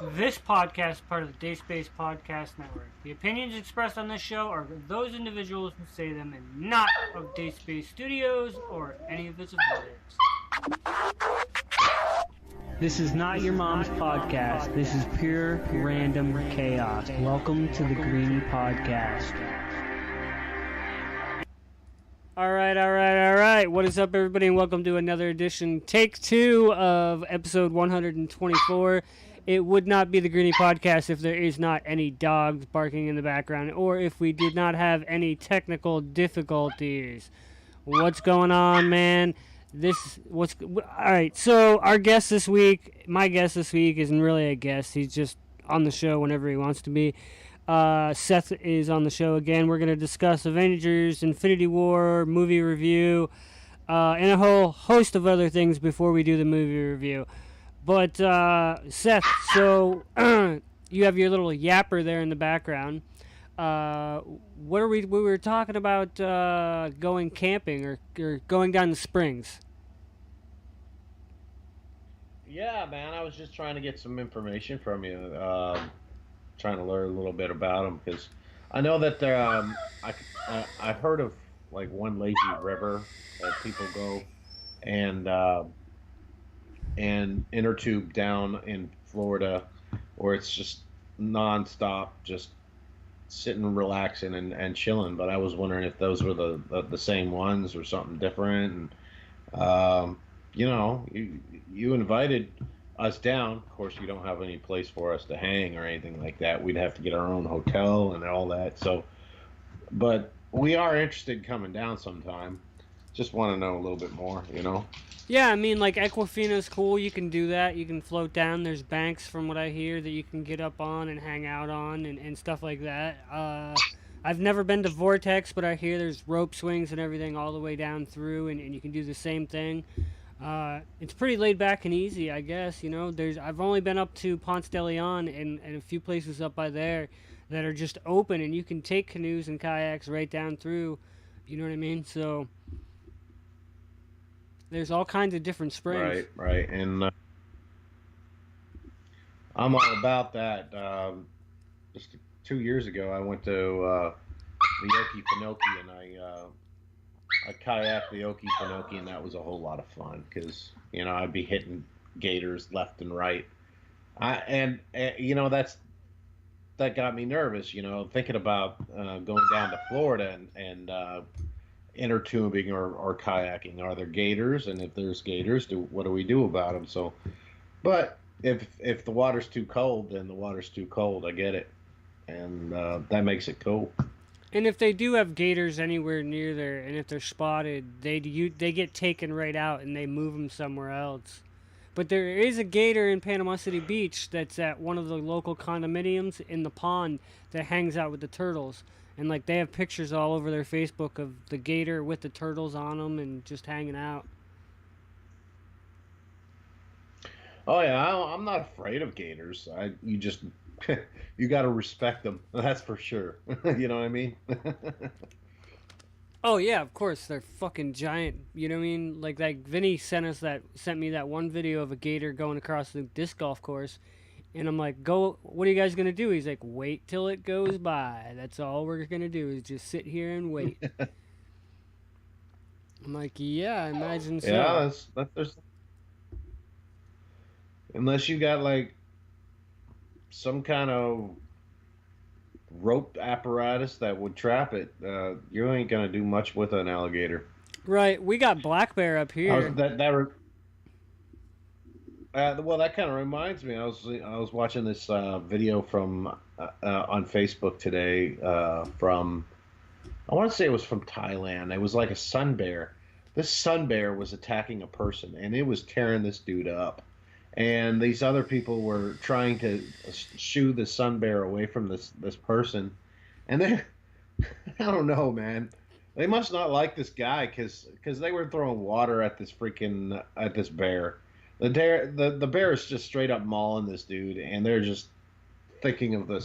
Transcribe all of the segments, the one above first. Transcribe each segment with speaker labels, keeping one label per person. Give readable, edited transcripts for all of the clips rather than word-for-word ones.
Speaker 1: This podcast is part of the Day Space Podcast Network. The opinions expressed on this show are of those individuals who say them and not of Day Space Studios or any of its affiliates. This is not your mom's podcast. This is pure random chaos. Welcome to the Greenie Podcast. All right. What is up, everybody, and welcome to another edition, take 2 of episode 124. It would not be the Greenie Podcast if there is not any dogs barking in the background, or if we did not have any technical difficulties. What's going on, man? All right, so our guest this week, my guest this week isn't really a guest. He's just on the show whenever he wants to be. Seth is on the show again. We're going to discuss Avengers Infinity War movie review, and a whole host of other things before we do the movie review. But, Seth, so you have your little yapper there in the background. We were talking about going camping or going down the springs.
Speaker 2: Yeah, man, I was just trying to get some information from you, trying to learn a little bit about them, because I know that I've heard of like one lazy river that people go and inner tube down in Florida, where it's just nonstop, just sitting and relaxing and chilling. But I was wondering if those were the same ones or something different. And you invited us down. Of course, you don't have any place for us to hang or anything like that. We'd have to get our own hotel and all that. So, but we are interested in coming down sometime. Just want to know a little bit more,
Speaker 1: Yeah, I mean, like, Aquafina's cool. You can do that. You can float down. There's banks, from what I hear, that you can get up on and hang out on and stuff like that. I've never been to Vortex, but I hear there's rope swings and everything all the way down through, and you can do the same thing. It's pretty laid back and easy, I guess. I've only been up to Ponce de Leon and a few places up by there that are just open, and you can take canoes and kayaks right down through. You know what I mean? So there's all kinds of different springs.
Speaker 2: Right. And I'm all about that. Just 2 years ago, I went to the Okefenokee, and I kayaked the Okefenokee, and that was a whole lot of fun because I'd be hitting gators left and right. That got me nervous. Thinking about going down to Florida and inner tubing or kayaking. Are there gators? And if there's gators, what do we do about them? So, but if the water's too cold, then the water's too cold. I get it, and that makes it cool.
Speaker 1: And if they do have gators anywhere near there, and if they're spotted, they get taken right out and they move them somewhere else. But there is a gator in Panama City Beach that's at one of the local condominiums in the pond that hangs out with the turtles. And, like, they have pictures all over their Facebook of the gator with the turtles on them and just hanging out.
Speaker 2: Oh, yeah, I'm not afraid of gators. You got to respect them. That's for sure. You know what I mean?
Speaker 1: Oh, yeah, of course. They're fucking giant. You know what I mean? Like Vinny sent me that one video of a gator going across the disc golf course. And I'm like, what are you guys going to do? He's like, wait till it goes by. That's all we're going to do is just sit here and wait. I'm like, yeah, I imagine so.
Speaker 2: Yeah, there's... Unless you got, like, some kind of rope apparatus that would trap it, you ain't going to do much with an alligator.
Speaker 1: Right. We got black bear up here.
Speaker 2: Well, that kind of reminds me. I was watching this video from on Facebook today from, I want to say it was from Thailand. It was like a sun bear. This sun bear was attacking a person, and it was tearing this dude up. And these other people were trying to shoo the sun bear away from this person, and they, I don't know, man. They must not like this guy because they were throwing water at this bear. The bear is just straight up mauling this dude, and they're just thinking of the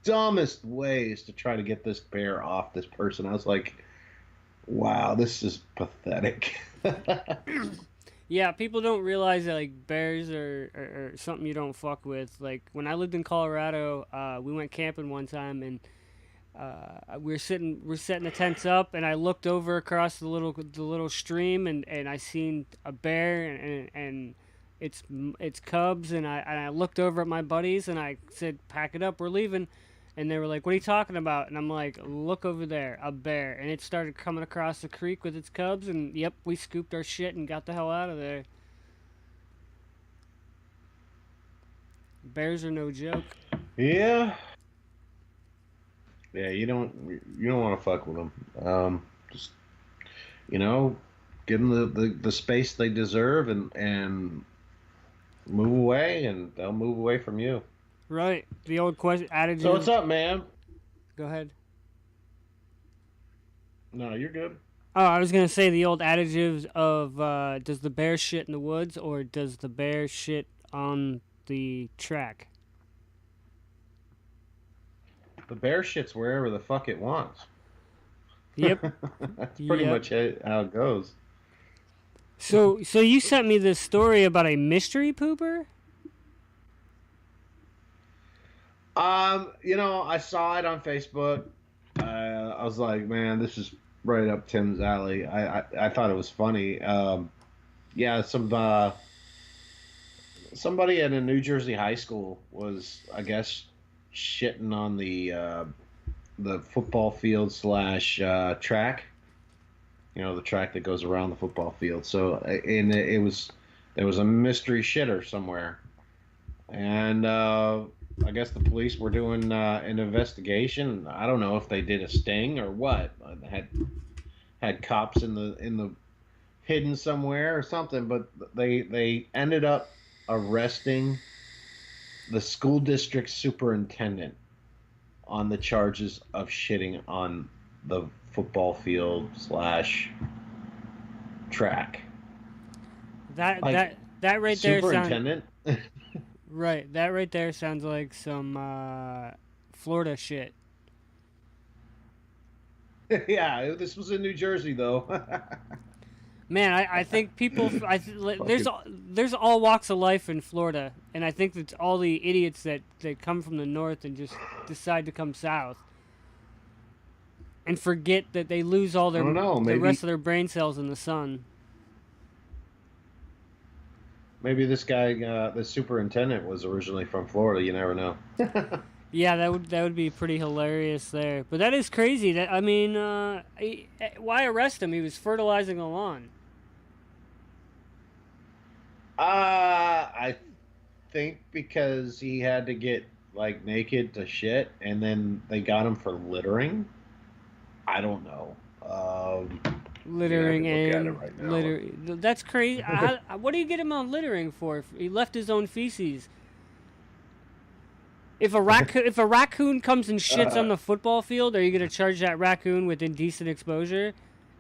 Speaker 2: dumbest ways to try to get this bear off this person. I was like, wow, this is pathetic.
Speaker 1: Yeah, people don't realize that like bears are something you don't fuck with. Like when I lived in Colorado, we went camping one time and we're setting the tents up, and I looked over across the little stream, and I seen a bear and its cubs, and I looked over at my buddies and I said, "Pack it up, we're leaving." And they were like, "What are you talking about?" And I'm like, "Look over there, a bear." And it started coming across the creek with its cubs, and yep, we scooped our shit and got the hell out of there. Bears are no joke.
Speaker 2: Yeah, yeah. You don't want to fuck with them. Just you know, give them the space they deserve, and move away, and they'll move away from you.
Speaker 1: Right. The old question adage
Speaker 2: So what's
Speaker 1: is,
Speaker 2: up, man?
Speaker 1: go ahead.
Speaker 2: No, you're good.
Speaker 1: Oh, I was gonna say the old adages of does the bear shit in the woods or does the bear shit on the track?
Speaker 2: The bear shits wherever the fuck it wants.
Speaker 1: Yep,
Speaker 2: That's pretty
Speaker 1: yep.
Speaker 2: much how it goes.
Speaker 1: So you sent me this story about a mystery pooper.
Speaker 2: I saw it on Facebook. I was like, man, this is right up Tim's alley. I thought it was funny. Yeah, somebody at a New Jersey high school was, I guess, shitting on the football field slash track. The track that goes around the football field. So, and it was there was a mystery shitter somewhere, and I guess the police were doing an investigation. I don't know if they did a sting or what. Had cops in the hidden somewhere or something, but they ended up arresting the school district superintendent on the charges of shitting on the football field slash track.
Speaker 1: That
Speaker 2: Like
Speaker 1: that that right there sound
Speaker 2: superintendent.
Speaker 1: right. That right there sounds like some Florida shit.
Speaker 2: Yeah, this was in New Jersey though.
Speaker 1: Man, I think people
Speaker 2: Fucking
Speaker 1: there's all walks of life in Florida, and I think that's all the idiots that come from the north and just decide to come south and forget that they lose all
Speaker 2: I don't know.
Speaker 1: the
Speaker 2: Maybe
Speaker 1: rest of their brain cells in the sun.
Speaker 2: maybe this guy, the superintendent, was originally from Florida. You never know.
Speaker 1: Yeah, that would be pretty hilarious there. But that is crazy. That I mean, why arrest him? He was fertilizing a lawn.
Speaker 2: I think because he had to get like naked to shit, and then they got him for littering. I don't know. I
Speaker 1: Littering
Speaker 2: can look at it
Speaker 1: and
Speaker 2: right now.
Speaker 1: litter. That's crazy. What do you get him on littering for? He left his own feces. If a raccoon comes and shits on
Speaker 2: uh,
Speaker 1: the football field, are you gonna charge that raccoon with indecent exposure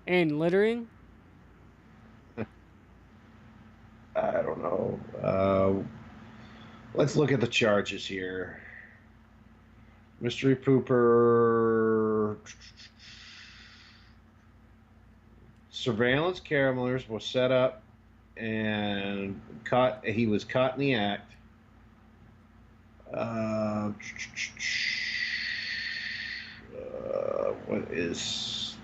Speaker 1: and littering?
Speaker 2: I don't know. Let's look at the charges here. Mystery Pooper. Surveillance cameras were set up and caught. He was caught in the act. Uh, what is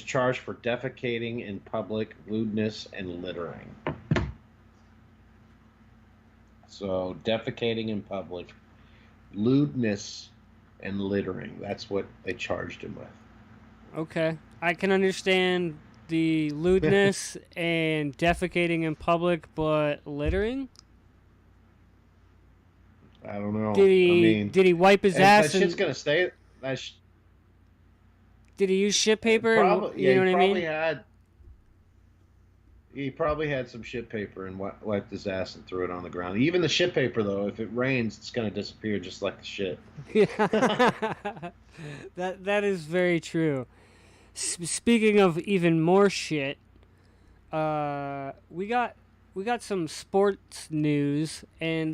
Speaker 2: charged for defecating in public, lewdness, and littering. So defecating in public, lewdness, and littering. That's what they charged him
Speaker 1: Okay, I can understand the
Speaker 2: with.
Speaker 1: lewdness and defecating in public, but littering.
Speaker 2: I don't know. I mean,
Speaker 1: Did he wipe his
Speaker 2: that
Speaker 1: ass
Speaker 2: shit's
Speaker 1: and
Speaker 2: gonna stay. That sh-
Speaker 1: did he use shit paper and
Speaker 2: Probably, yeah.
Speaker 1: you know what I mean?
Speaker 2: He probably had some shit paper and wiped his ass and threw it on the ground. Even the shit paper, though, if it rains, it's gonna disappear just like the shit.
Speaker 1: Yeah, that is very true. Speaking of even more shit, we got some sports news, and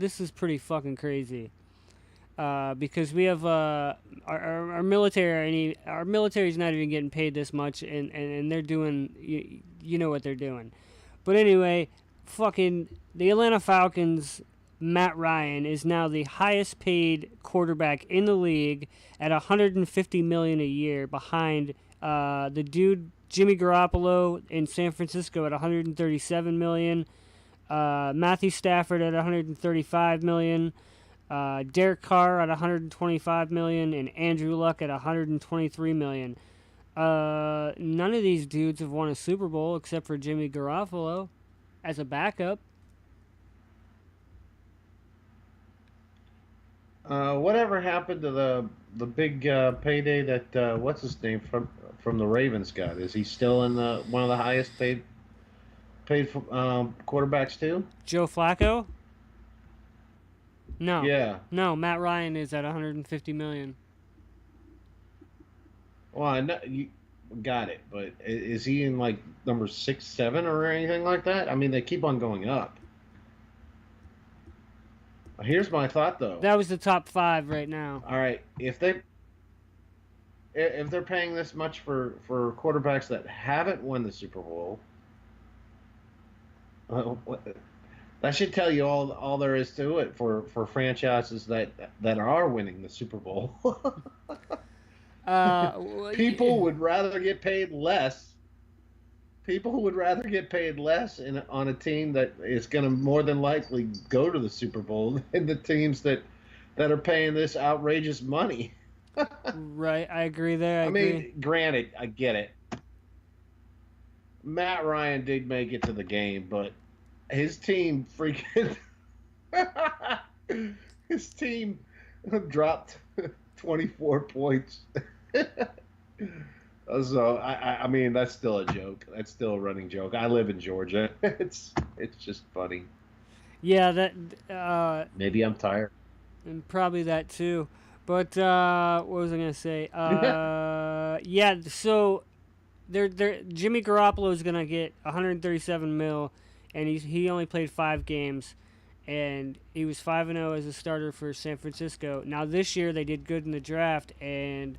Speaker 1: this is pretty fucking crazy. because we have our military. Our military is not even getting paid this much, and they're doing you know what they're doing. But anyway, fucking the Atlanta Falcons. Matt Ryan is now the highest paid quarterback in the league at 150 million a year, behind the dude Jimmy Garoppolo in San Francisco at 137 million, Matthew Stafford at 135 million, Derek Carr at 125 million, and Andrew Luck at 123 million. None of these dudes have won a Super Bowl except for Jimmy Garoppolo as a backup.
Speaker 2: Whatever happened to the big payday that what's his name from the Ravens got? Is he still in the one of the highest paid quarterbacks too?
Speaker 1: Joe Flacco? No.
Speaker 2: Yeah.
Speaker 1: No, Matt Ryan is at 150 million.
Speaker 2: Well, I know you got it, but is he in like number 6, 7, or anything like that? I mean, they keep on going up. Here's my thought, though.
Speaker 1: That was the top 5 right now.
Speaker 2: All right, if they're paying this much for quarterbacks that haven't won the Super Bowl, that should tell you all there is to it for franchises that are winning the Super Bowl. People would rather get paid less. People would rather get paid less on a team that is going to more than likely go to the Super Bowl than the teams that are paying this outrageous money.
Speaker 1: Right, I agree there.
Speaker 2: I mean, granted, I get it. Matt Ryan did make it to the game, but his team freaking his team dropped 24 points. So I mean, that's still a joke. That's still a running joke. I live in Georgia. It's just funny.
Speaker 1: Yeah, that
Speaker 2: maybe I'm tired.
Speaker 1: And probably that too. But what was I gonna say? Yeah. So they're Jimmy Garoppolo is gonna get 137 mil, and he only played 5 games, and he was 5-0 as a starter for San Francisco. Now this year they did good in the draft, and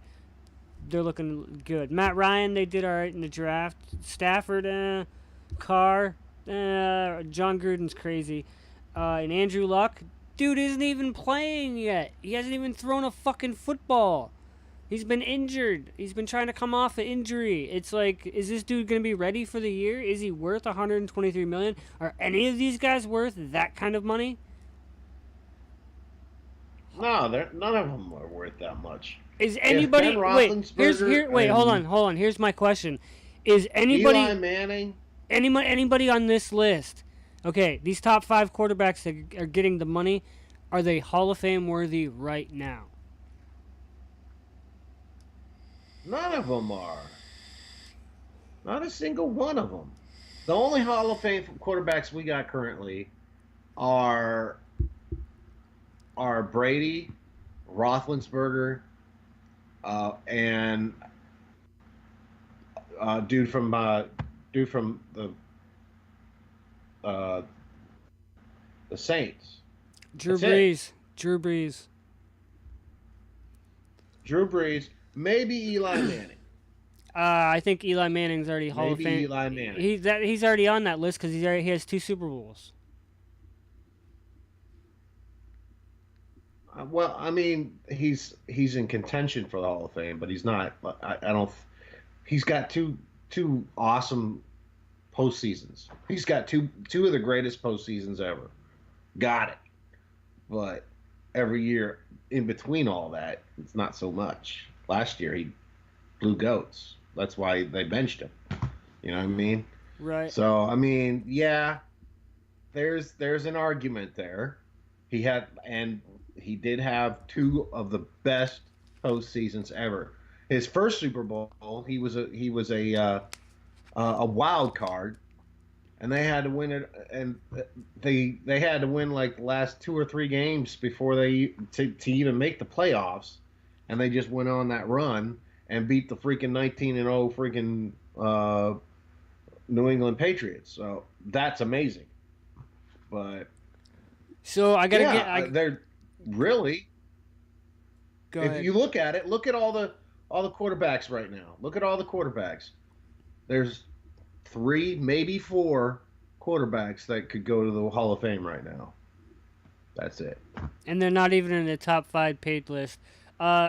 Speaker 1: they're looking good. Matt Ryan, they did all right in the draft. Stafford, Carr, John Gruden's crazy, and Andrew Luck. Dude isn't even playing yet. He hasn't even thrown a fucking football. He's been injured. He's been trying to come off an injury. It's like, is this dude going to be ready for the year? Is he worth 123 million? Are any of these guys worth that kind of money?
Speaker 2: No, none of them are worth that much.
Speaker 1: Is anybody hold on. Here's my question. Is anybody
Speaker 2: Eli Manning?
Speaker 1: Anybody on this list? Okay, these top 5 quarterbacks that are getting the money, are they Hall of Fame worthy right now?
Speaker 2: None of them are. Not a single one of them. The only Hall of Fame quarterbacks we got currently are Brady, Roethlisberger, and dude from the Saints.
Speaker 1: Drew Brees.
Speaker 2: Drew Brees. Maybe Eli Manning.
Speaker 1: I think Eli Manning's already Hall of Fame.
Speaker 2: Maybe Eli Manning.
Speaker 1: He's already on that list because he has 2 Super Bowls.
Speaker 2: Well, I mean, he's in contention for the Hall of Fame, but he's not. I don't. He's got two awesome postseasons. He's got two of the greatest postseasons ever. Got it. But every year in between all that, it's not so much. Last year he blew goats. That's why they benched him. You know what I mean?
Speaker 1: Right.
Speaker 2: So I mean, yeah, there's an argument there. He did have 2 of the best postseasons ever. His first Super Bowl, he was a wild card, and they had to win it, and they had to win like the last 2 or 3 games before to even make the playoffs, and they just went on that run and beat the freaking 19-0 freaking New England Patriots. So that's amazing. But
Speaker 1: so I gotta
Speaker 2: they're really.
Speaker 1: Go
Speaker 2: If
Speaker 1: ahead.
Speaker 2: you look at it, look at all the quarterbacks right now. Look at all the quarterbacks. There's three, maybe four quarterbacks that could go to the Hall of Fame right now. That's it.
Speaker 1: And they're not even in the top 5 paid list.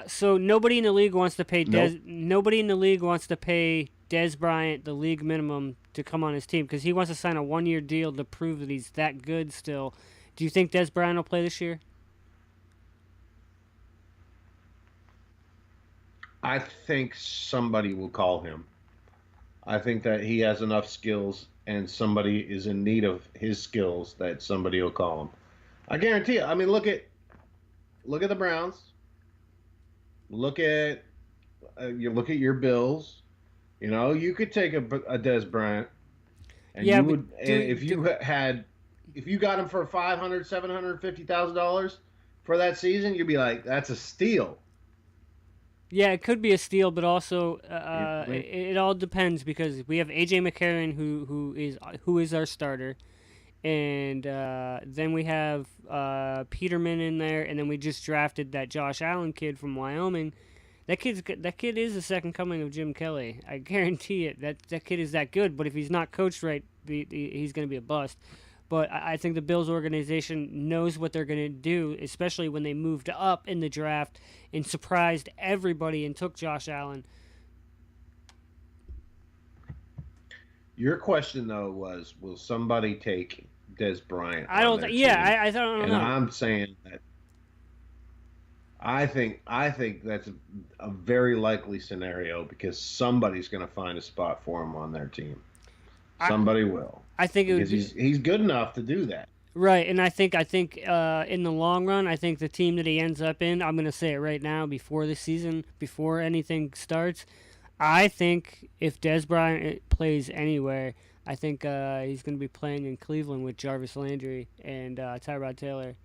Speaker 1: So nobody in the league wants to pay
Speaker 2: Nope.
Speaker 1: Nobody in the league wants to pay Des Bryant the league minimum to come on his team because he wants to sign a 1-year deal to prove that he's that good still. Do you think Des Bryant will play this year?
Speaker 2: I think somebody will call him. I think that he has enough skills and somebody is in need of his skills that somebody will call him. I guarantee you. I mean, look at the Browns. Look at you look at your Bills. You know, you could take a Des Bryant, and
Speaker 1: Yeah,
Speaker 2: you
Speaker 1: but
Speaker 2: would, and if you got him for 500, $750,000 for that season, you'd be like, that's a steal.
Speaker 1: yeah, it could be a steal, but also
Speaker 2: You know what I mean?
Speaker 1: it all depends because we have AJ McCarron who is our starter, and then we have Peterman in there, and then we just drafted that Josh Allen kid from Wyoming. That kid is the second coming of Jim Kelly. I guarantee it. That kid is that good. But if he's not coached right, he's going to be a bust. But I think the Bills organization knows what they're going to do, especially when they moved up in the draft and surprised everybody and took Josh Allen.
Speaker 2: Your question though was, will somebody take Des Bryant
Speaker 1: I
Speaker 2: on
Speaker 1: don't.
Speaker 2: their
Speaker 1: Yeah,
Speaker 2: team?
Speaker 1: I don't
Speaker 2: And
Speaker 1: know.
Speaker 2: I'm saying that I think that's a very likely scenario because somebody's going to find a spot for him on their team.
Speaker 1: I
Speaker 2: Somebody will
Speaker 1: I think it would
Speaker 2: because
Speaker 1: be
Speaker 2: he's good enough to do that.
Speaker 1: right, and I think in the long run, I think the team that he ends up in, I'm going to say it right now before the season, before anything starts. I think if Des Bryant plays anywhere, I think he's going to be playing in Cleveland with Jarvis Landry and Tyrod Taylor.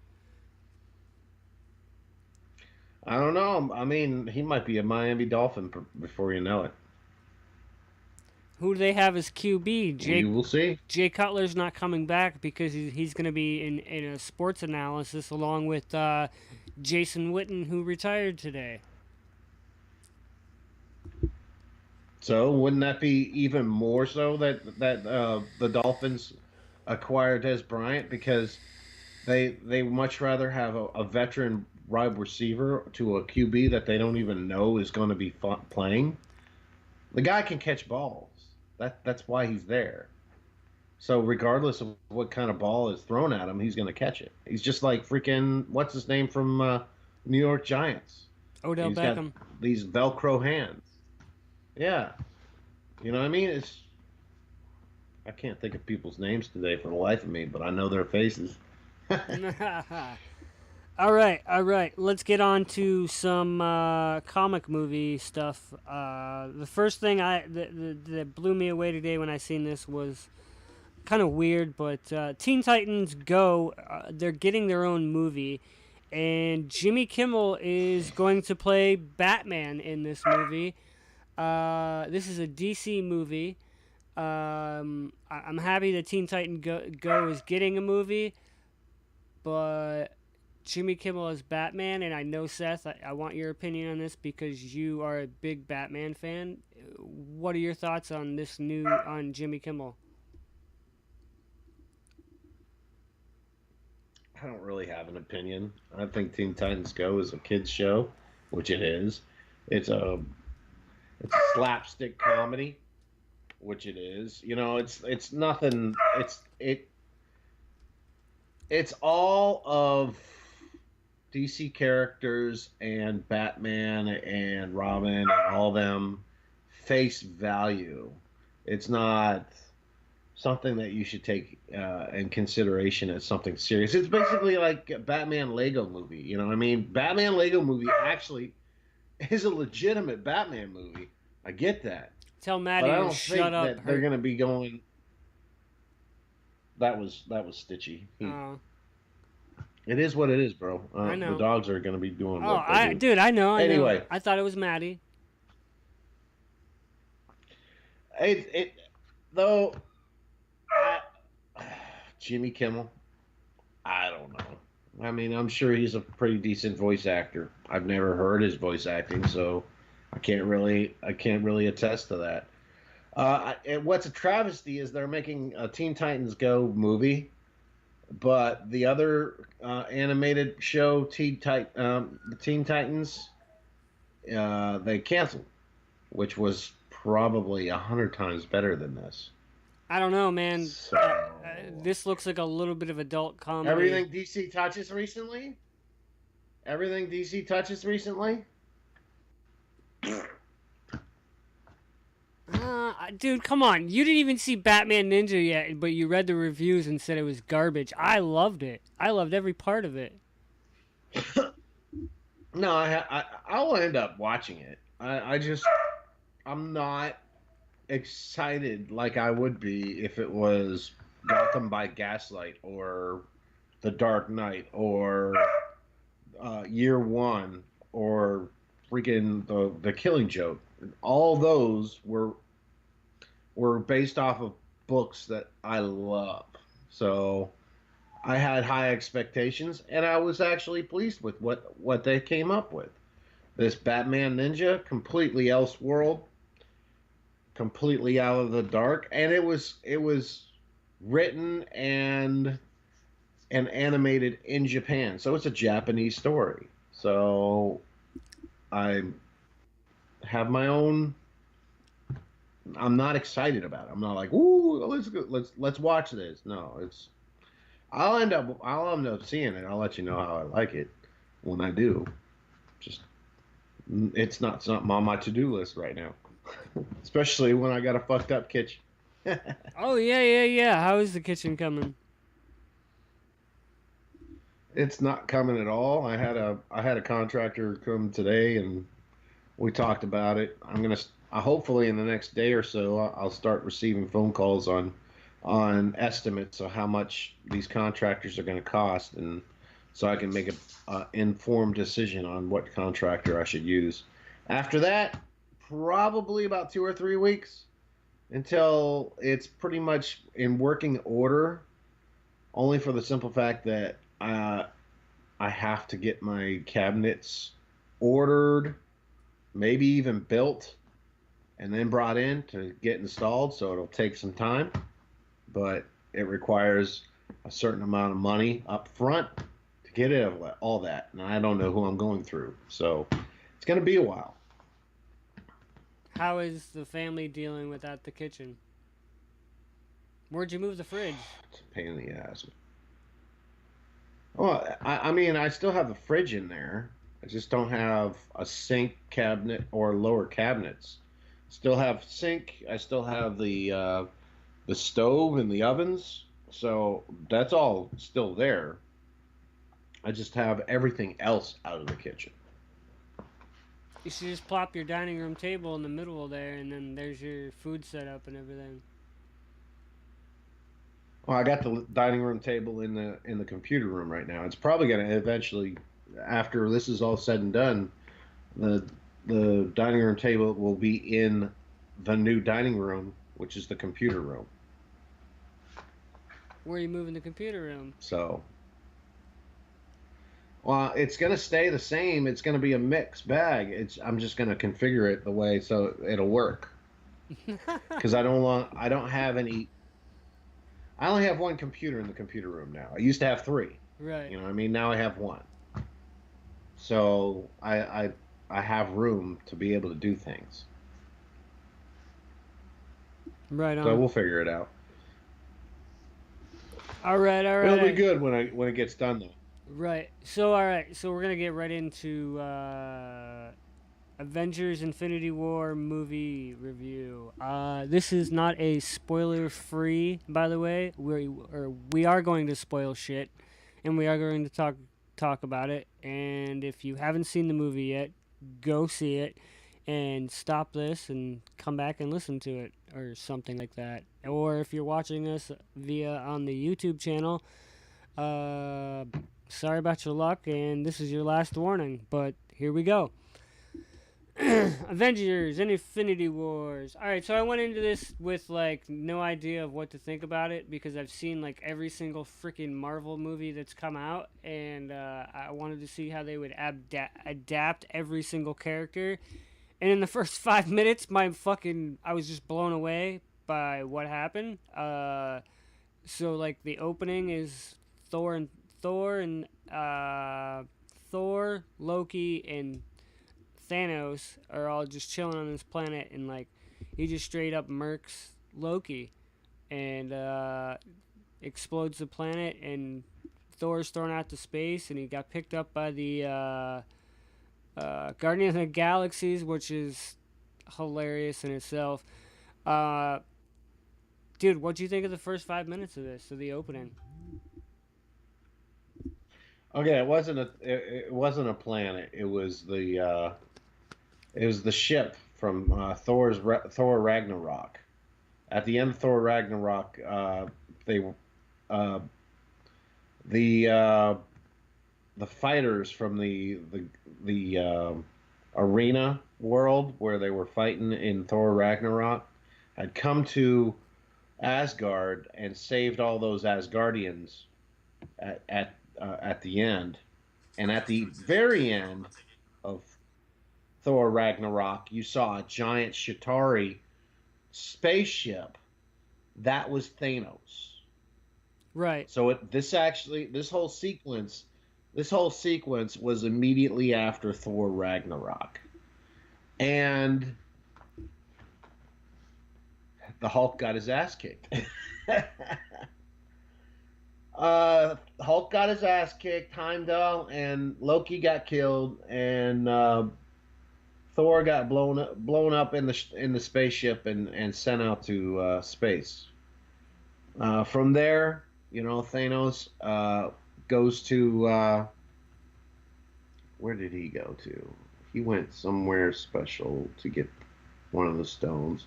Speaker 2: I don't know. I mean, he might be a Miami Dolphin before you know it.
Speaker 1: Who do they have as QB?
Speaker 2: We will see.
Speaker 1: Jay Cutler's not coming back because he's going to be in a sports analysis along with Jason Witten, who retired today.
Speaker 2: So wouldn't that be even more so that the Dolphins acquire Des Bryant because they much rather have a veteran wide receiver to a QB that they don't even know is going to be playing. The guy can catch balls. That's why he's there. So regardless of what kind of ball is thrown at him, he's going to catch it. He's just like freaking what's his name from New York Giants.
Speaker 1: Odell
Speaker 2: He's got
Speaker 1: Beckham.
Speaker 2: these Velcro hands. Yeah, you know what I mean. I can't think of people's names today for the life of me, but I know their faces.
Speaker 1: All right, all right. Let's get on to some comic movie stuff. The first thing that blew me away today when I seen this was kind of weird, but Teen Titans Go. They're getting their own movie, and Jimmy Kimmel is going to play Batman in this movie. This is a DC movie. I'm happy that Teen Titan Go is getting a movie, but Jimmy Kimmel as Batman, and I know Seth, I want your opinion on this because you are a big Batman fan. What are your thoughts on this new on Jimmy Kimmel?
Speaker 2: I don't really have an opinion. I think Teen Titans Go is a kids show, which it is. It's a slapstick comedy, which it is. You know, it's nothing. It's all of DC characters and Batman and Robin and all them face value. It's not something that you should take in consideration as something serious. It's basically like a Batman Lego movie. You know what I mean? Batman Lego movie actually is a legitimate Batman movie. I get that.
Speaker 1: Tell Maddie
Speaker 2: But I
Speaker 1: to
Speaker 2: don't
Speaker 1: shut
Speaker 2: think
Speaker 1: up.
Speaker 2: that they're going to be going. That was stitchy.
Speaker 1: Oh,
Speaker 2: It is what it is, bro.
Speaker 1: I
Speaker 2: The
Speaker 1: know.
Speaker 2: dogs are going to be doing
Speaker 1: Oh,
Speaker 2: what they do.
Speaker 1: dude, I know.
Speaker 2: Anyway,
Speaker 1: I thought it was Maddie.
Speaker 2: it though. Jimmy Kimmel. I don't know. I mean, I'm sure he's a pretty decent voice actor. I've never heard his voice acting, so I can't really attest to that. And what's a travesty is they're making a Teen Titans Go movie, but the other animated show, the Teen Titans, they canceled, which was probably 100 times better than this.
Speaker 1: I don't know, man.
Speaker 2: So
Speaker 1: This looks like a little bit of adult comedy.
Speaker 2: everything DC touches recently, everything DC touches recently.
Speaker 1: Dude, come on. You didn't even see Batman Ninja yet, but you read the reviews and said it was garbage. I loved it. I loved every part of it.
Speaker 2: No, I'll end up watching it. I'm not excited like I would be if it was Gotham by Gaslight or The Dark Knight or Year One or freaking the Killing Joke. All those were based off of books that I love. So I had high expectations, and I was actually pleased with what they came up with. This Batman Ninja, completely else world, completely out of the dark, and it was written and animated in Japan, so it's a Japanese story. So I have my own. I'm not excited about it. I'm not like, ooh, let's go, let's watch this. No, it's I'll end up seeing it. I'll let you know how I like it when I do. Just it's not on my to do list right now, especially when I got a fucked up kitchen.
Speaker 1: Oh, yeah, yeah, yeah. How is the kitchen coming?
Speaker 2: It's not coming at all. I had a contractor come today and we talked about it. Hopefully in the next day or so I'll start receiving phone calls on estimates of how much these contractors are going to cost, and so I can make a informed decision on what contractor I should use. After that, probably about 2 or 3 weeks until it's pretty much in working order. Only for the simple fact that I have to get my cabinets ordered, maybe even built, and then brought in to get installed. So it'll take some time, but it requires a certain amount of money up front to get it all that. And I don't know who I'm going through, so it's going to be a while.
Speaker 1: How is the family dealing without the kitchen? Where'd you move the fridge?
Speaker 2: It's a pain in the ass. Well, I mean, I still have the fridge in there. I just don't have a sink cabinet or lower cabinets. Still have sink. I still have the stove and the ovens. So that's all still there. I just have everything else out of the kitchen.
Speaker 1: You should just plop your dining room table in the middle there, and then there's your food setup and everything.
Speaker 2: Well, I got the dining room table in the computer room right now. It's probably going to eventually, after this is all said and done, the the dining room table will be in the new dining room, which is the computer room.
Speaker 1: Where are you moving the computer room?
Speaker 2: So, well, it's going to stay the same. It's going to be a mixed bag. I'm just going to configure it the way so it'll work. Because I don't have any. I only have one computer in the computer room now. I used to have three.
Speaker 1: Right.
Speaker 2: You know what I mean? Now I have one. So I have room to be able to do things.
Speaker 1: Right
Speaker 2: So
Speaker 1: on.
Speaker 2: we'll figure it out.
Speaker 1: All right, all
Speaker 2: It'll be
Speaker 1: right.
Speaker 2: good when it gets done though.
Speaker 1: Right. So, all right. So we're gonna get right into Avengers Infinity War movie review. This is not a spoiler free, by the way. We are going to spoil shit, and we are going to talk about it. And if you haven't seen the movie yet, go see it, and stop this and come back and listen to it, or something like that. Or if you're watching us via on the YouTube channel, uh, sorry about your luck, and this is your last warning. But here we go. Avengers Infinity Wars. All right, so I went into this with like no idea of what to think about it because I've seen like every single freaking Marvel movie that's come out, and I wanted to see how they would adapt every single character. And in the first 5 minutes, I was just blown away by what happened. So like the opening is Thor and Thor and Thor, Loki, and Thanos are all just chilling on this planet, and like he just straight up murks Loki and explodes the planet, and Thor's thrown out to space, and he got picked up by the Guardian of the Galaxies, which is hilarious in itself. Uh, Dude, what do you think of the first 5 minutes of this, of the opening?
Speaker 2: Okay, it wasn't a planet. It was the ship from Thor Ragnarok. At the end of Thor Ragnarok, they uh, the uh, the fighters from the arena world where they were fighting in Thor Ragnarok had come to Asgard and saved all those Asgardians at the end. And at the very end of Thor Ragnarok, you saw a giant Shatari spaceship. That was Thanos.
Speaker 1: Right.
Speaker 2: So this whole sequence was immediately after Thor Ragnarok, and the Hulk got his ass kicked. Hulk got his ass kicked, Heimdall, and Loki got killed, and Thor got blown up in the spaceship and sent out to space. From there, Thanos goes to where did he go to? He went somewhere special to get one of the stones.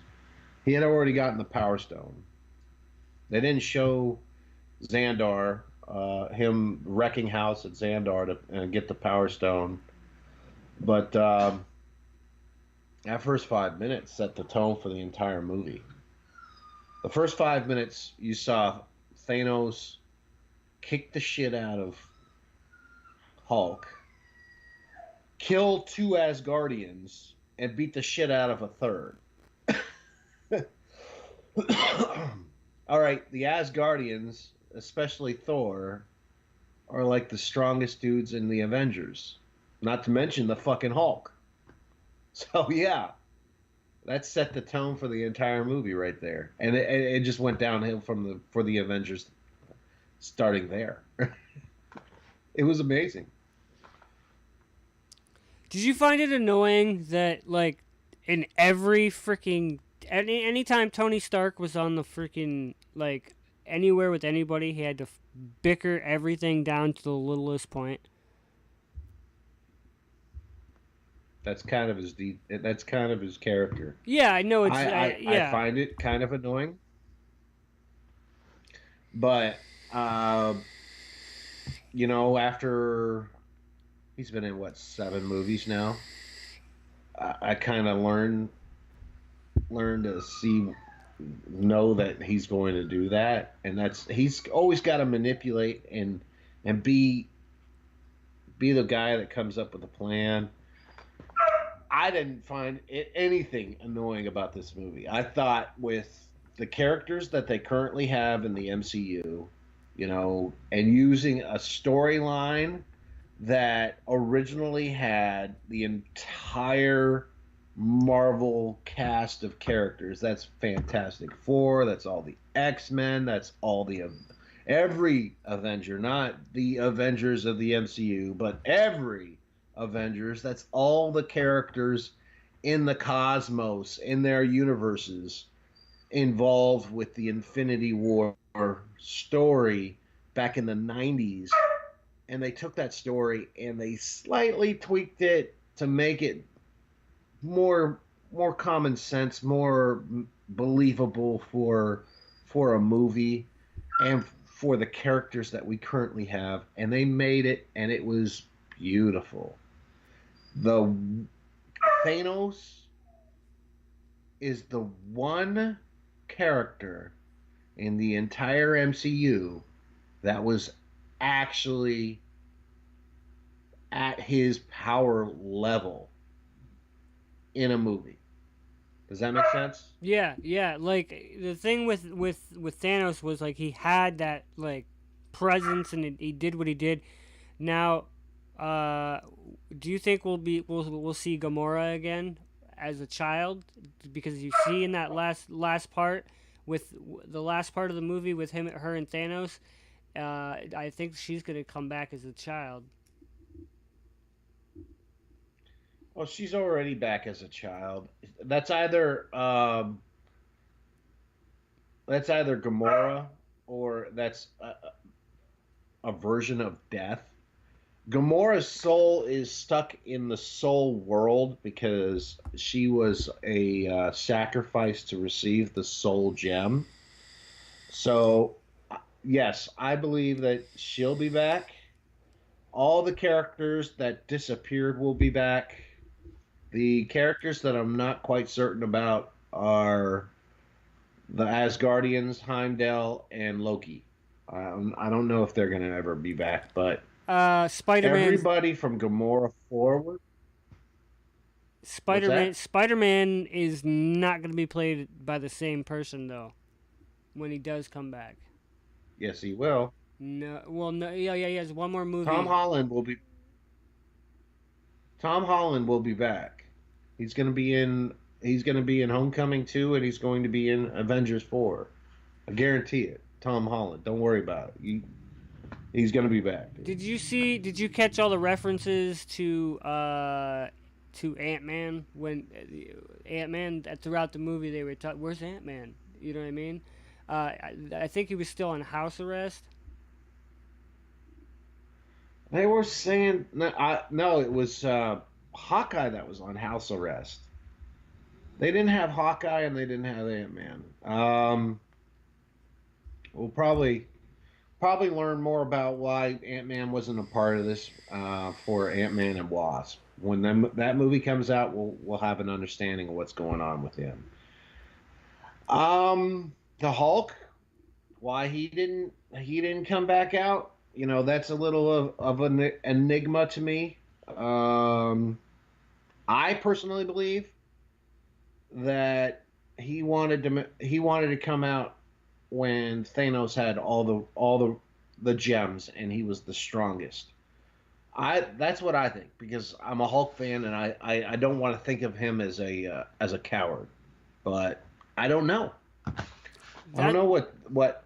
Speaker 2: He had already gotten the Power Stone. They didn't show Xandar, him wrecking house at Xandar to get the Power Stone, but that first 5 minutes set the tone for the entire movie. The first 5 minutes, you saw Thanos kick the shit out of Hulk, kill two Asgardians, and beat the shit out of a third. All right, the Asgardians, especially Thor, are like the strongest dudes in the Avengers. Not to mention the fucking Hulk. So yeah, that set the tone for the entire movie right there, and it just went downhill for the Avengers starting there. It was amazing.
Speaker 1: Did you find it annoying that like in every freaking anytime Tony Stark was on the freaking like anywhere with anybody, he had to bicker everything down to the littlest point?
Speaker 2: That's kind of his character.
Speaker 1: Yeah, I know it's
Speaker 2: I
Speaker 1: yeah.
Speaker 2: find it kind of annoying, but uh, after he's been in what 7 movies now, I kind of learned to know that he's going to do that, and he's always got to manipulate and be the guy that comes up with a plan. I didn't find anything annoying about this movie. I thought with the characters that they currently have in the MCU, and using a storyline that originally had the entire Marvel cast of characters. That's Fantastic Four, that's all the X-Men, that's all every Avenger, not the Avengers of the MCU, but every Avengers. That's all the characters in the cosmos, in their universes, involved with the Infinity War story back in the 90s. And they took that story and they slightly tweaked it to make it more common sense, more believable for a movie and for the characters that we currently have. And they made it, and it was beautiful. The Thanos is the one character in the entire MCU that was actually at his power level in a movie. Does that make sense?
Speaker 1: Yeah, yeah. Like the thing with Thanos was like he had that like presence and he did what he did. Now, uh, do you think we'll see Gamora again as a child? Because you see in that last part with the last part of the movie with him, her, and Thanos. I think she's gonna come back as a child.
Speaker 2: Well, she's already back as a child. That's either that's either Gamora or that's a version of death. Gamora's soul is stuck in the soul world because she was a sacrifice to receive the soul gem. So, yes, I believe that she'll be back. All the characters that disappeared will be back. The characters that I'm not quite certain about are the Asgardians, Heimdall, and Loki. I don't know if they're going to ever be back, but
Speaker 1: Spider Man,
Speaker 2: everybody from Gamora forward. What's that?
Speaker 1: Spider Man is not gonna be played by the same person though when he does come back.
Speaker 2: Yes, he will.
Speaker 1: No, well, no, yeah, yeah, he has one more
Speaker 2: Tom
Speaker 1: movie.
Speaker 2: Holland will be. Tom Holland will be back. He's going to be in. He's going to be in Homecoming 2, and he's going to be in Avengers 4. I guarantee it. Tom Holland. Don't worry about it. He's going to be back. Dude.
Speaker 1: Did you see? Did you catch all the references to Ant Man when Ant Man throughout the movie they were talking? Where's Ant Man? You know what I mean? I think he was still on house arrest.
Speaker 2: They were saying no, it was Hawkeye that was on house arrest. They didn't have Hawkeye and they didn't have Ant Man. We'll probably learn more about why Ant Man wasn't a part of this for Ant Man and Wasp. When that movie comes out, we'll have an understanding of what's going on with him. The Hulk, why he didn't come back out? You know, that's a little of an enigma to me. I personally believe that he wanted to come out when Thanos had all the gems and he was the strongest. That's what I think because I'm a Hulk fan and I don't want to think of him as a coward, but I don't know. I don't
Speaker 1: That
Speaker 2: know what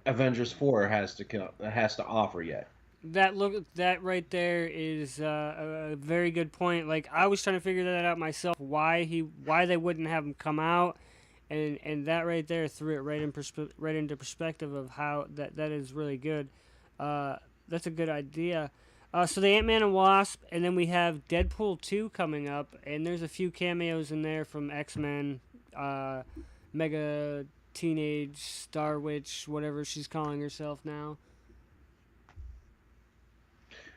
Speaker 2: Avengers 4 has to offer yet.
Speaker 1: that right there is a very good point. Like I was trying to figure that out myself. Why they wouldn't have him come out, and that right there threw it right into perspective of how that is really good. That's a good idea. So the Ant Man and Wasp, and then we have Deadpool 2 coming up, and there's a few cameos in there from X Men, Mega Teenage Star Witch, whatever she's calling herself now.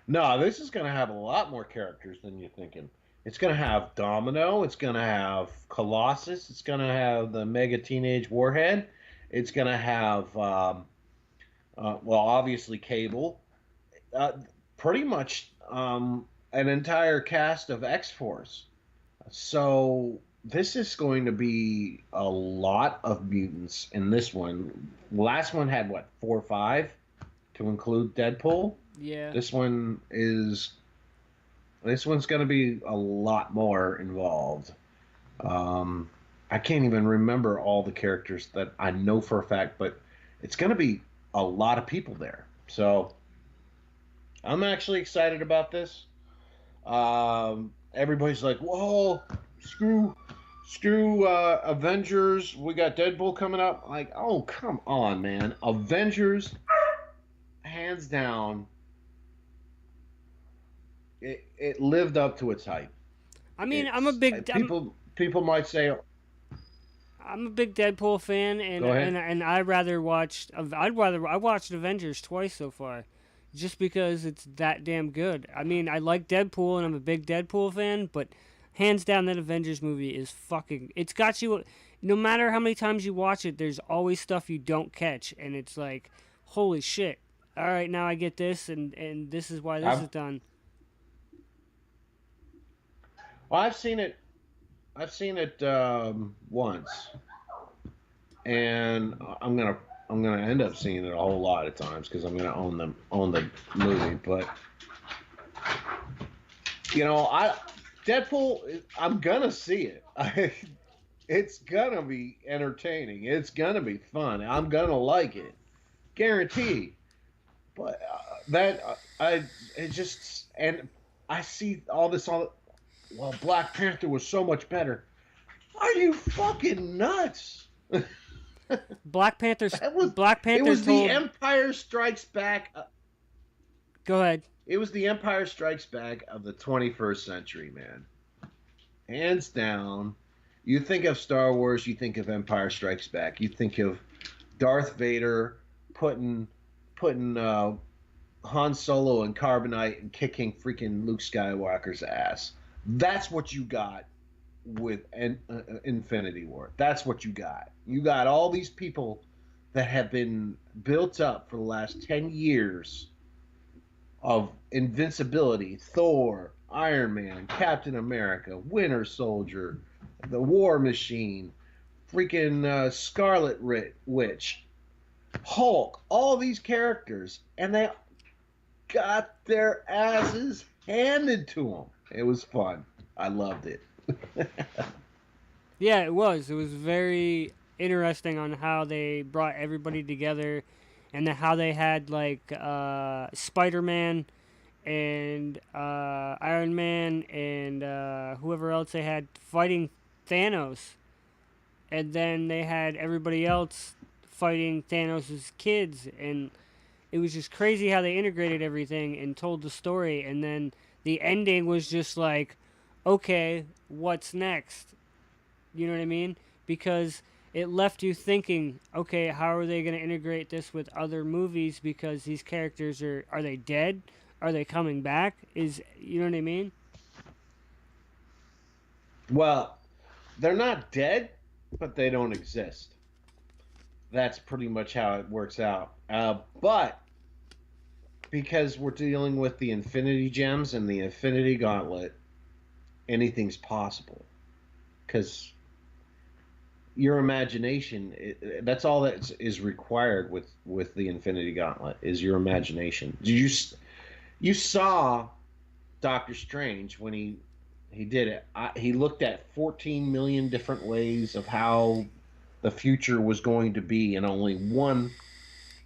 Speaker 2: No, this is going to have a lot more characters than you're thinking. It's going to have Domino. It's going to have Colossus. It's going to have the Mega Teenage Warhead. It's going to have, well, obviously Cable. Uh, Pretty much an entire cast of X Force. So this is going to be a lot of mutants in this one. Last one had what 4 or 5 to include Deadpool.
Speaker 1: Yeah.
Speaker 2: This one is this one's going to be a lot more involved. I can't even remember all the characters that I know for a fact, but it's going to be a lot of people there. So I'm actually excited about this. Everybody's like, "Whoa, screw Avengers! We got Deadpool coming up." Like, oh come on, man! Avengers, hands down, it lived up to its hype.
Speaker 1: I mean,
Speaker 2: It's people might say,
Speaker 1: I'm a big Deadpool fan,
Speaker 2: "Go ahead."
Speaker 1: and I watched Avengers twice so far, just because it's that damn good. I mean, I like Deadpool and I'm a big Deadpool fan, but hands down, that Avengers movie is fucking. It's got you. No matter how many times you watch it, there's always stuff you don't catch, and it's like, holy shit! All right, now I get this, and this is why this
Speaker 2: I've
Speaker 1: is done.
Speaker 2: well, I've seen it once, and I'm gonna end up seeing it a whole lot of times because I'm gonna own the movie. But I Deadpool, I'm gonna see it. It's gonna be entertaining. It's gonna be fun. I'm gonna like it, guaranteed. But I it just and I see all this all. Well, Black Panther was so much better. Are you fucking nuts?
Speaker 1: Black Panther.
Speaker 2: That was
Speaker 1: Black
Speaker 2: it
Speaker 1: Panther
Speaker 2: was the
Speaker 1: told.
Speaker 2: Empire Strikes Back.
Speaker 1: Go ahead.
Speaker 2: It was the Empire Strikes Back of the 21st century, man. Hands down. You think of Star Wars, you think of Empire Strikes Back. You think of Darth Vader putting Han Solo in carbonite and kicking freaking Luke Skywalker's ass. That's what you got with Infinity War. That's what you got. You got all these people that have been built up for the last 10 years of invincibility. Thor, Iron Man, Captain America, Winter Soldier, the War Machine, freaking Scarlet Witch, Hulk, all these characters, and they got their asses handed to them. It was fun. I loved it.
Speaker 1: Yeah, it was. It was very interesting on how they brought everybody together, and how they had like Spider-Man and Iron Man and whoever else they had fighting Thanos, and then they had everybody else fighting Thanos' kids, and it was just crazy how they integrated everything and told the story, and then the ending was just like, okay, what's next? You know what I mean? Because it left you thinking, okay, how are they going to integrate this with other movies? Because these characters are they dead? Are they coming back? You know what I mean?
Speaker 2: Well, they're not dead, but they don't exist. That's pretty much how it works out. But because we're dealing with the Infinity Gems and the Infinity Gauntlet, anything's possible. Because your imagination, that's all that is required with the Infinity Gauntlet, is your imagination. You saw Doctor Strange when he did it. He looked at 14 million different ways of how the future was going to be, and only one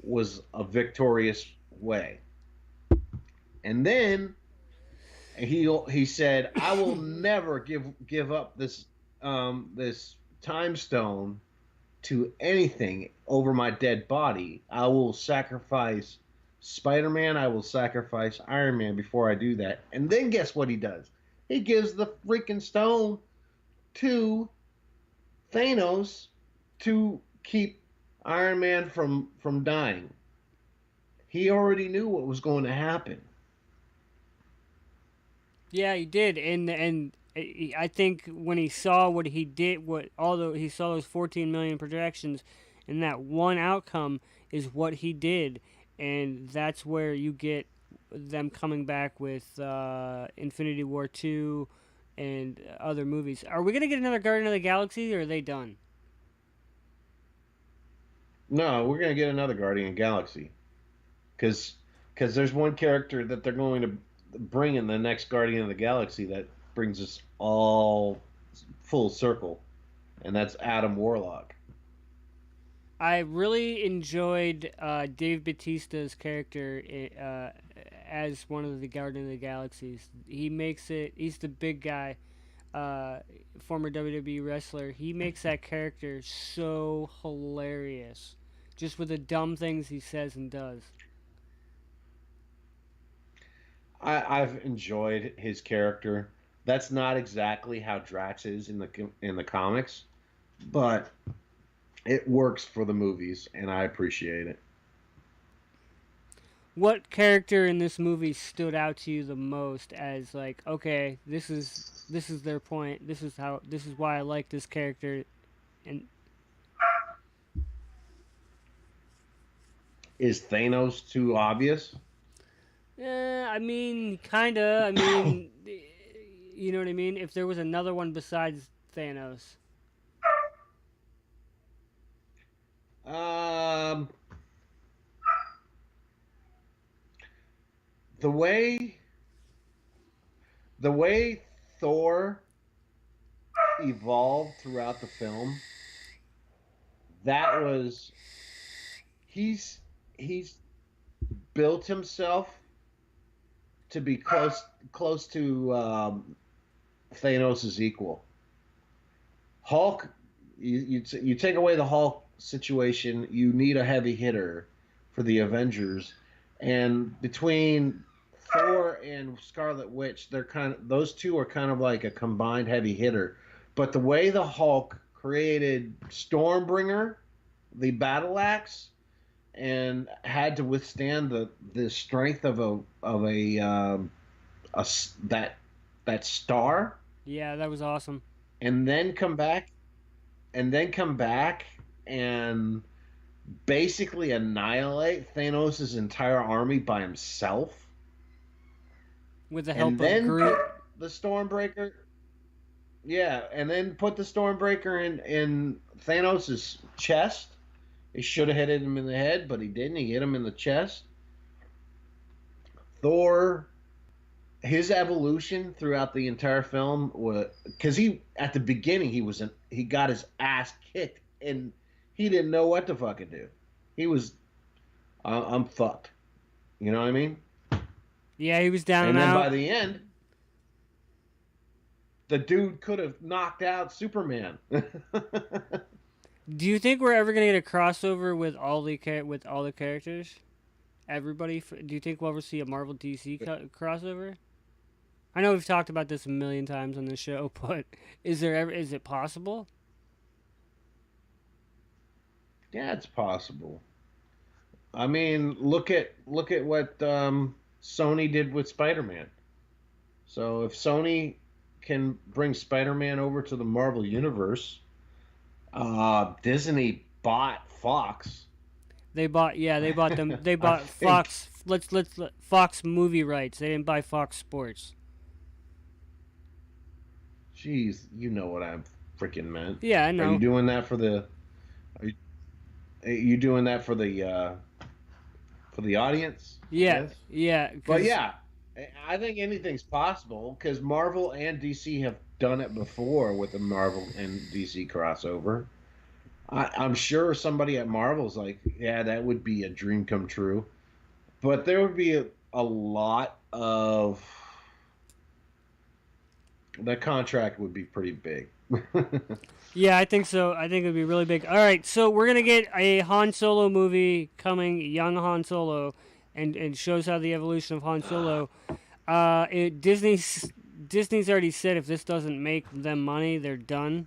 Speaker 2: was a victorious way. And then he said, "I will never give up this time stone to anything over my dead body. I will sacrifice Spider-Man. I will sacrifice Iron Man before I do that." And then guess what he does? He gives the freaking stone to Thanos to keep Iron Man from dying. He already knew what was going to happen.
Speaker 1: Yeah, he did, and I think when he saw what he did, although he saw those 14 million projections, and that one outcome is what he did, and that's where you get them coming back with Infinity War 2 and other movies. Are we gonna get another Guardian of the Galaxy, or are they done?
Speaker 2: No, we're gonna get another Guardian of the Galaxy because there's one character that they're going to bring in the next Guardian of the Galaxy that brings us all full circle, and that's Adam Warlock.
Speaker 1: I really enjoyed Dave Bautista's character as one of the Guardian of the Galaxies. He makes it. He's the big guy, former WWE wrestler. He makes that character so hilarious, just with the dumb things he says and does.
Speaker 2: I've enjoyed his character. That's not exactly how Drax is in the comics, but it works for the movies, and I appreciate it.
Speaker 1: What character in this movie stood out to you the most as like, okay, this is this is their point. This is why I like this character. And
Speaker 2: Is Thanos too obvious?
Speaker 1: I mean, kinda. I mean, you know what I mean. If there was another one besides Thanos,
Speaker 2: Um, the way the way Thor evolved throughout the film, that was he's built himself to be close to Thanos' equal. Hulk, you take away the Hulk situation, you need a heavy hitter for the Avengers, and between Thor and Scarlet Witch, those two are kind of like a combined heavy hitter. But the way the Hulk created Stormbringer, the battle axe, and had to withstand the strength of a that star,
Speaker 1: yeah, that was awesome.
Speaker 2: and then come back and basically annihilate Thanos' entire army by himself,
Speaker 1: With the
Speaker 2: and
Speaker 1: help of
Speaker 2: then put
Speaker 1: Groot.
Speaker 2: the Stormbreaker. Yeah, and then put the Stormbreaker in Thanos' chest. He should have hit him in the head, but he didn't. He hit him in the chest. Thor, his evolution throughout the entire film was because he at the beginning he got his ass kicked and he didn't know what to fucking do. He was I'm fucked. You know what I mean?
Speaker 1: Yeah, he was down
Speaker 2: And
Speaker 1: and
Speaker 2: then by
Speaker 1: out.
Speaker 2: the end, the dude could have knocked out Superman.
Speaker 1: Do you think we're ever gonna get a crossover with with all the characters? Everybody? Do you think we'll ever see a Marvel DC crossover? I know we've talked about this a million times on the show, but is it possible?
Speaker 2: Yeah, it's possible. I mean, look at what Sony did with Spider-Man. So if Sony can bring Spider-Man over to the Marvel universe, Disney bought Fox.
Speaker 1: They bought them. They
Speaker 2: I
Speaker 1: bought
Speaker 2: think.
Speaker 1: Fox. Fox movie rights. They didn't buy Fox Sports.
Speaker 2: Jeez, you know what I freaking meant.
Speaker 1: Yeah, I
Speaker 2: Are you
Speaker 1: know.
Speaker 2: doing that for the? Are you doing that for the audience? I
Speaker 1: Yeah,
Speaker 2: guess.
Speaker 1: yeah,
Speaker 2: But
Speaker 1: because
Speaker 2: yeah, I think anything's possible because Marvel and DC have done it before with the Marvel and DC crossover. I'm sure somebody at Marvel's like, yeah, that would be a dream come true. But there would be a lot of the contract would be pretty big.
Speaker 1: yeah, I think so. I think it'd be really big. All right, so we're gonna get a Han Solo movie coming, young Han Solo, and shows how the evolution of Han Solo. Disney's already said if this doesn't make them money, they're done.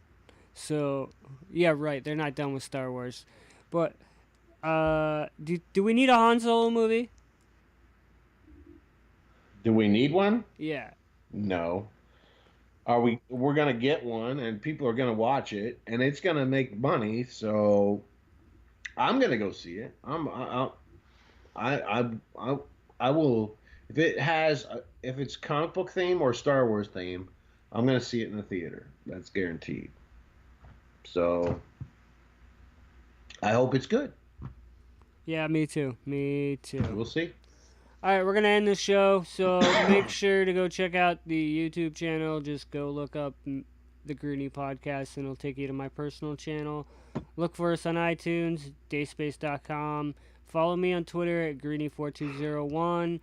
Speaker 1: So yeah, right, they're not done with Star Wars. But do we need a Han Solo movie?
Speaker 2: Do we need one?
Speaker 1: Yeah.
Speaker 2: No. Are we? We're gonna get one, and people are gonna watch it, and it's gonna make money. So I'm gonna go see it. I I will if it has if it's comic book theme or Star Wars theme, I'm gonna see it in the theater. That's guaranteed. So I hope it's good.
Speaker 1: Yeah, me too. Me too.
Speaker 2: We'll see.
Speaker 1: All right, we're gonna end the show. So make sure to go check out the YouTube channel. Just go look up the Greenie podcast, and it'll take you to my personal channel. Look for us on iTunes, dayspace.com. Follow me on Twitter at Greenie4201.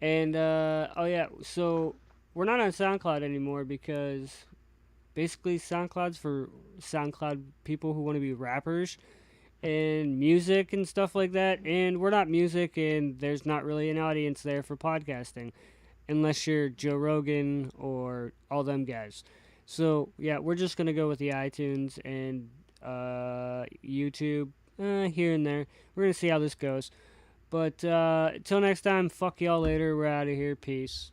Speaker 1: And oh yeah, so we're not on SoundCloud anymore because basically SoundCloud's for SoundCloud people who want to be rappers and music and stuff like that. And we're not music, and there's not really an audience there for podcasting unless you're Joe Rogan or all them guys. So yeah, we're just gonna go with the iTunes and YouTube here and there. We're gonna see how this goes. But till next time, fuck y'all later. We're out of here. Peace.